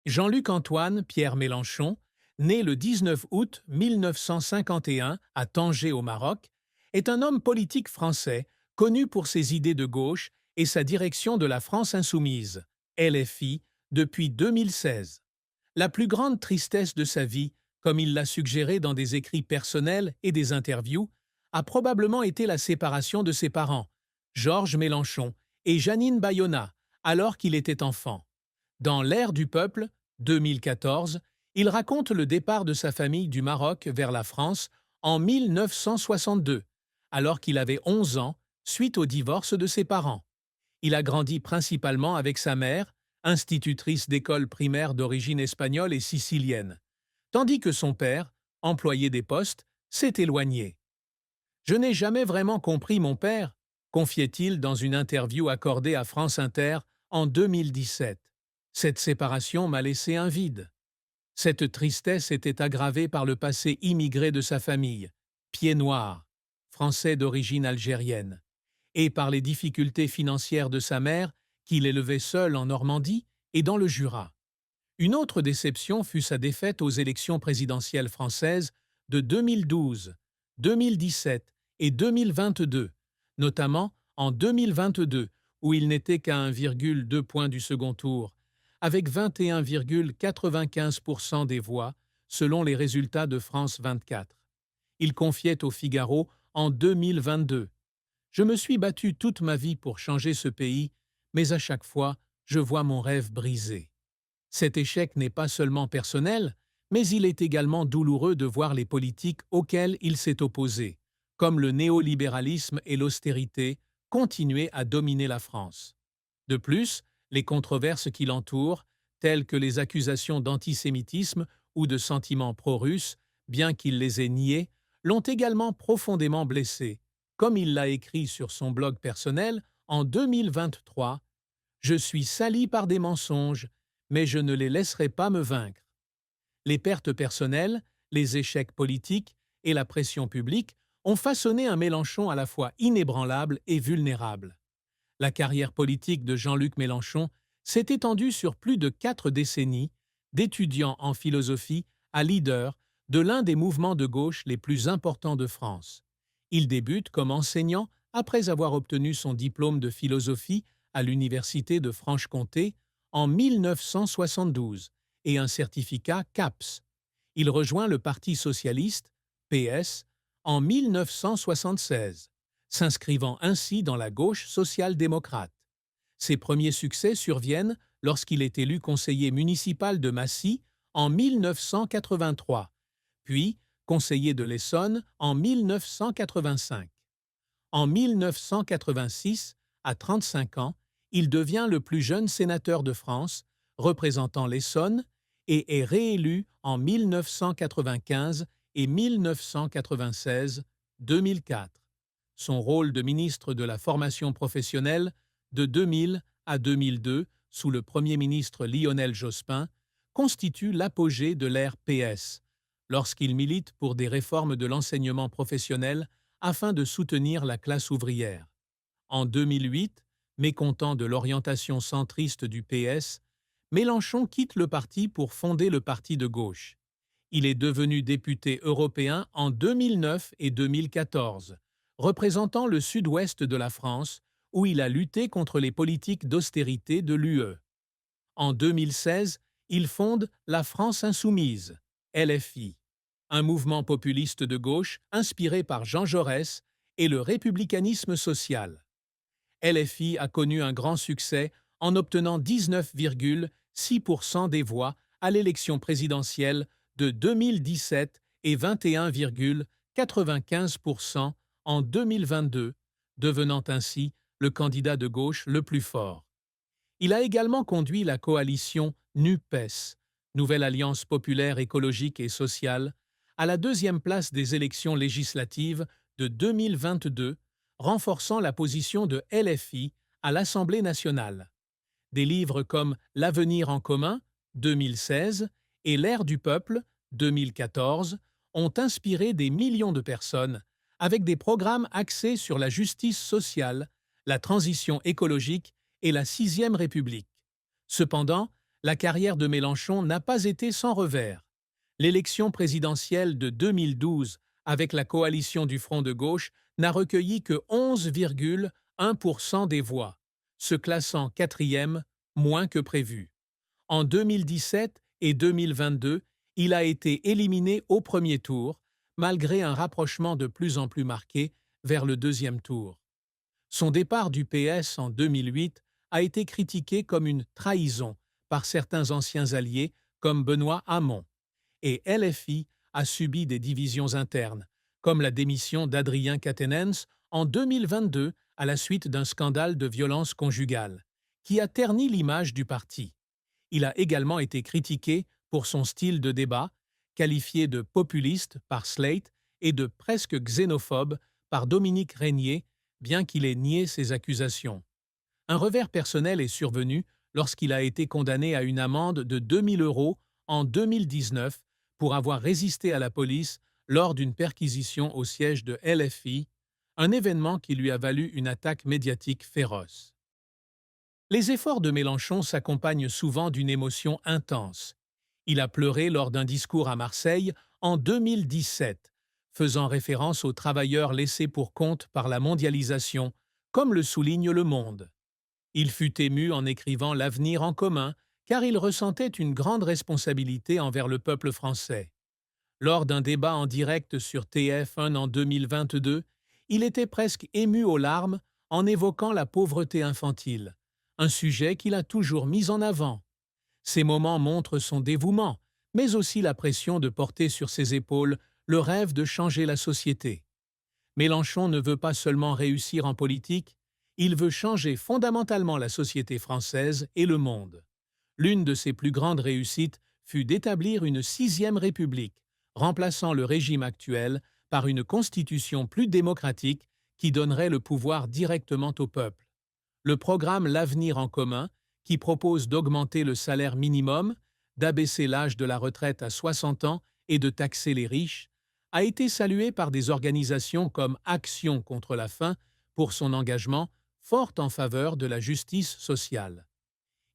Jean-Luc Antoine Pierre Mélenchon, né le 19 août 1951 à Tanger au Maroc, est un homme politique français connu pour ses idées de gauche et sa direction de la France insoumise, LFI, depuis 2016. La plus grande tristesse de sa vie, comme il l'a suggéré dans des écrits personnels et des interviews, a probablement été la séparation de ses parents, Georges Mélenchon et Jeannine Bayona, alors qu'il était enfant. Dans L'Air du peuple, 2014, il raconte le départ de sa famille du Maroc vers la France en 1962, alors qu'il avait 11 ans, suite au divorce de ses parents. Il a grandi principalement avec sa mère, institutrice d'école primaire d'origine espagnole et sicilienne, tandis que son père, employé des postes, s'est éloigné. Je n'ai jamais vraiment compris mon père, confiait-il dans une interview accordée à France Inter en 2017. Cette séparation m'a laissé un vide. Cette tristesse était aggravée par le passé immigré de sa famille, pied noir, français d'origine algérienne, et par les difficultés financières de sa mère, qu'il élevait seul en Normandie et dans le Jura. Une autre déception fut sa défaite aux élections présidentielles françaises de 2012, 2017 et 2022, notamment en 2022, où il n'était qu'à 1,2 point du second tour, avec 21,95% des voix, selon les résultats de France 24. Il confiait au Figaro en 2022. Je me suis battu toute ma vie pour changer ce pays, mais à chaque fois, je vois mon rêve brisé. Cet échec n'est pas seulement personnel, mais il est également douloureux de voir les politiques auxquelles il s'est opposé, comme le néolibéralisme et l'austérité, continuer à dominer la France. De plus, les controverses qui l'entourent, telles que les accusations d'antisémitisme ou de sentiments pro-russes, bien qu'il les ait niées, l'ont également profondément blessé. Comme il l'a écrit sur son blog personnel en 2023, « Je suis sali par des mensonges, mais je ne les laisserai pas me vaincre. » Les pertes personnelles, les échecs politiques et la pression publique ont façonné un Mélenchon à la fois inébranlable et vulnérable. La carrière politique de Jean-Luc Mélenchon s'est étendue sur plus de 4 décennies, d'étudiant en philosophie à leader de l'un des mouvements de gauche les plus importants de France. Il débute comme enseignant après avoir obtenu son diplôme de philosophie à l'Université de Franche-Comté en 1972 et un certificat CAPS. Il rejoint le Parti socialiste, PS, en 1976, s'inscrivant ainsi dans la gauche social-démocrate. Ses premiers succès surviennent lorsqu'il est élu conseiller municipal de Massy en 1983, puis conseiller de l'Essonne en 1985. En 1986, à 35 ans, il devient le plus jeune sénateur de France, représentant l'Essonne, et est réélu en 1995 et 1996, 2004. Son rôle de ministre de la formation professionnelle de 2000 à 2002 sous le Premier ministre Lionel Jospin constitue l'apogée de l'ère PS, lorsqu'il milite pour des réformes de l'enseignement professionnel afin de soutenir la classe ouvrière. En 2008, mécontent de l'orientation centriste du PS, Mélenchon quitte le parti pour fonder le parti de gauche. Il est devenu député européen en 2009 et 2014, représentant le sud-ouest de la France, où il a lutté contre les politiques d'austérité de l'UE. En 2016, il fonde la France insoumise, LFI, un mouvement populiste de gauche inspiré par Jean Jaurès et le républicanisme social. LFI a connu un grand succès en obtenant 19,6% des voix à l'élection présidentielle de 2017 et 21,95% en 2022, devenant ainsi le candidat de gauche le plus fort. Il a également conduit la coalition NUPES, Nouvelle Alliance populaire écologique et sociale, à la deuxième place des élections législatives de 2022, renforçant la position de LFI à l'Assemblée nationale. Des livres comme L'avenir en commun, 2016, et L'Air du peuple, 2014, ont inspiré des millions de personnes avec des programmes axés sur la justice sociale, la transition écologique et la sixième République. Cependant, La carrière de Mélenchon n'a pas été sans revers. L'élection présidentielle de 2012, avec la coalition du Front de gauche, n'a recueilli que 11,1% des voix, se classant quatrième, moins que prévu. En 2017 et 2022, il a été éliminé au premier tour, malgré un rapprochement de plus en plus marqué vers le deuxième tour. Son départ du PS en 2008 a été critiqué comme une trahison par certains anciens alliés comme Benoît Hamon, et LFI a subi des divisions internes, comme la démission d'Adrien Quatennens en 2022 à la suite d'un scandale de violence conjugale, qui a terni l'image du parti. Il a également été critiqué pour son style de débat, qualifié de populiste par Slate et de presque xénophobe par Dominique Régnier, bien qu'il ait nié ces accusations. Un revers personnel est survenu lorsqu'il a été condamné à une amende de 2000 € en 2019 pour avoir résisté à la police lors d'une perquisition au siège de LFI, un événement qui lui a valu une attaque médiatique féroce. Les efforts de Mélenchon s'accompagnent souvent d'une émotion intense. Il a pleuré lors d'un discours à Marseille en 2017, faisant référence aux travailleurs laissés pour compte par la mondialisation, comme le souligne Le Monde. Il fut ému en écrivant L'Avenir en commun, car il ressentait une grande responsabilité envers le peuple français. Lors d'un débat en direct sur TF1 en 2022, il était presque ému aux larmes en évoquant la pauvreté infantile, un sujet qu'il a toujours mis en avant. Ces moments montrent son dévouement, mais aussi la pression de porter sur ses épaules le rêve de changer la société. Mélenchon ne veut pas seulement réussir en politique, il veut changer fondamentalement la société française et le monde. L'une de ses plus grandes réussites fut d'établir une sixième république, remplaçant le régime actuel par une constitution plus démocratique qui donnerait le pouvoir directement au peuple. Le programme L'Avenir en commun, qui propose d'augmenter le salaire minimum, d'abaisser l'âge de la retraite à 60 ans et de taxer les riches, a été salué par des organisations comme Action contre la faim pour son engagement fort en faveur de la justice sociale.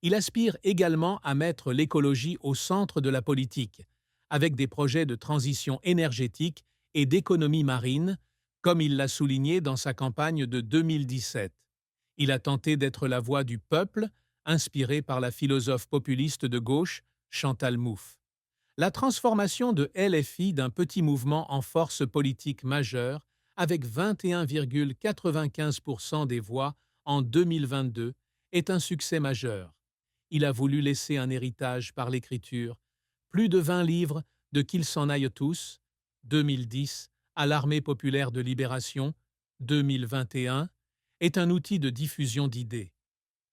Il aspire également à mettre l'écologie au centre de la politique, avec des projets de transition énergétique et d'économie marine, comme il l'a souligné dans sa campagne de 2017. Il a tenté d'être la voix du peuple, inspiré par la philosophe populiste de gauche, Chantal Mouffe. La transformation de LFI d'un petit mouvement en force politique majeure, avec 21,95% des voix en 2022, est un succès majeur. Il a voulu laisser un héritage par l'écriture, plus de 20 livres de Qu'ils s'en aillent tous, 2010, à l'Armée populaire de libération, 2021, est un outil de diffusion d'idées.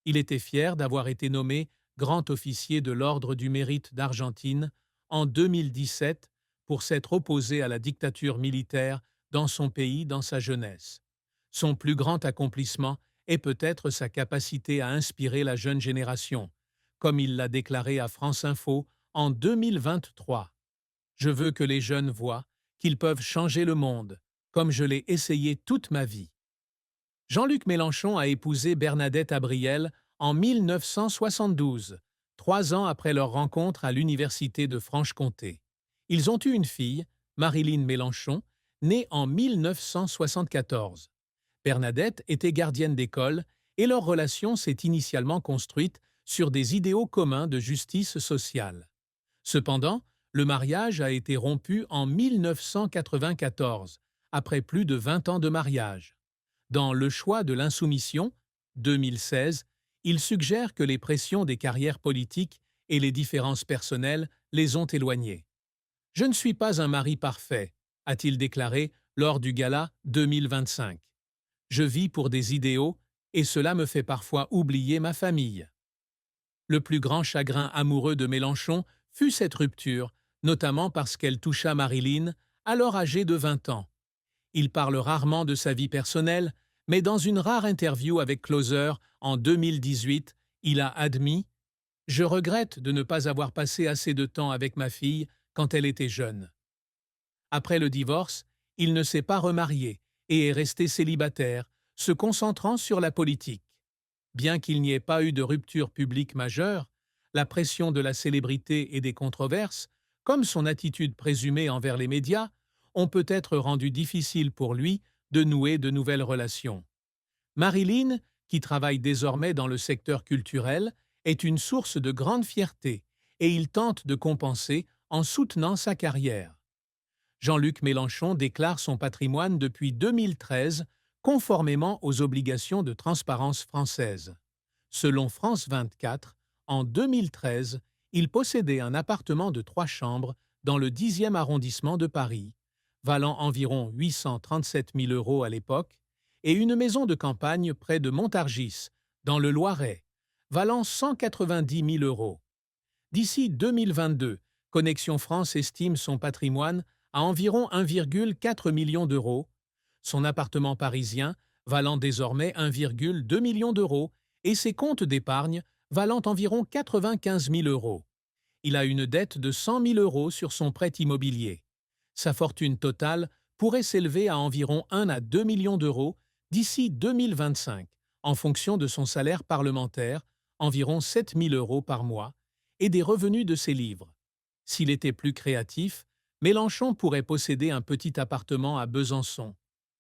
Il était fier d'avoir été nommé grand officier de l'Ordre du Mérite d'Argentine en 2017 pour s'être opposé à la dictature militaire dans son pays dans sa jeunesse. Son plus grand accomplissement est peut-être sa capacité à inspirer la jeune génération, comme il l'a déclaré à France Info en 2023. Je veux que les jeunes voient qu'ils peuvent changer le monde, comme je l'ai essayé toute ma vie. Jean-Luc Mélenchon a épousé Bernadette Abriel en 1972, 3 ans après leur rencontre à l'Université de Franche-Comté. Ils ont eu une fille, Marilyn Mélenchon, née en 1974. Bernadette était gardienne d'école et leur relation s'est initialement construite sur des idéaux communs de justice sociale. Cependant, le mariage a été rompu en 1994, après plus de 20 ans de mariage. Dans Le choix de l'insoumission, 2016, il suggère que les pressions des carrières politiques et les différences personnelles les ont éloignés. « Je ne suis pas un mari parfait », a-t-il déclaré lors du gala 2025. « Je vis pour des idéaux et cela me fait parfois oublier ma famille. » Le plus grand chagrin amoureux de Mélenchon fut cette rupture, notamment parce qu'elle toucha Marilyn, alors âgée de 20 ans. Il parle rarement de sa vie personnelle, mais dans une rare interview avec Closer en 2018, il a admis « Je regrette de ne pas avoir passé assez de temps avec ma fille quand elle était jeune. » Après le divorce, il ne s'est pas remarié et est resté célibataire, se concentrant sur la politique. Bien qu'il n'y ait pas eu de rupture publique majeure, La pression de la célébrité et des controverses, comme son attitude présumée envers les médias, ont peut-être rendu difficile pour lui de nouer de nouvelles relations. Marilyn, qui travaille désormais dans le secteur culturel, est une source de grande fierté et il tente de compenser en soutenant sa carrière. Jean-Luc Mélenchon déclare son patrimoine depuis 2013 conformément aux obligations de transparence françaises. Selon France 24, en 2013, il possédait un appartement de 3 chambres dans le 10e arrondissement de Paris, valant environ 837 000 € à l'époque, et une maison de campagne près de Montargis, dans le Loiret, valant 190 000 €. D'ici 2022, Connexion France estime son patrimoine à environ 1,4 million d'euros, son appartement parisien valant désormais 1,2 million d'euros et ses comptes d'épargne valant environ 95 000 €. Il a une dette de 100 000 € sur son prêt immobilier. Sa fortune totale pourrait s'élever à environ 1 à 2 millions d'euros d'ici 2025, en fonction de son salaire parlementaire, environ 7 000 € par mois, et des revenus de ses livres. S'il était plus créatif, Mélenchon pourrait posséder un petit appartement à Besançon,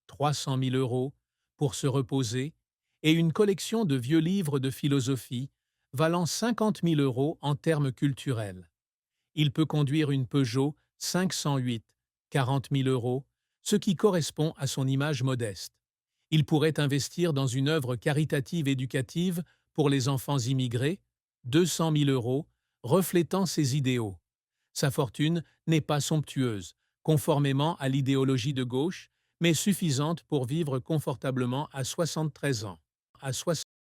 300 000 €, pour se reposer, et une collection de vieux livres de philosophie valant 50 000 € en termes culturels. Il peut conduire une Peugeot 508, 40 000 €, ce qui correspond à son image modeste. Il pourrait investir dans une œuvre caritative éducative pour les enfants immigrés, 200 000 €, reflétant ses idéaux. Sa fortune n'est pas somptueuse, conformément à l'idéologie de gauche, mais suffisante pour vivre confortablement à 73 ans.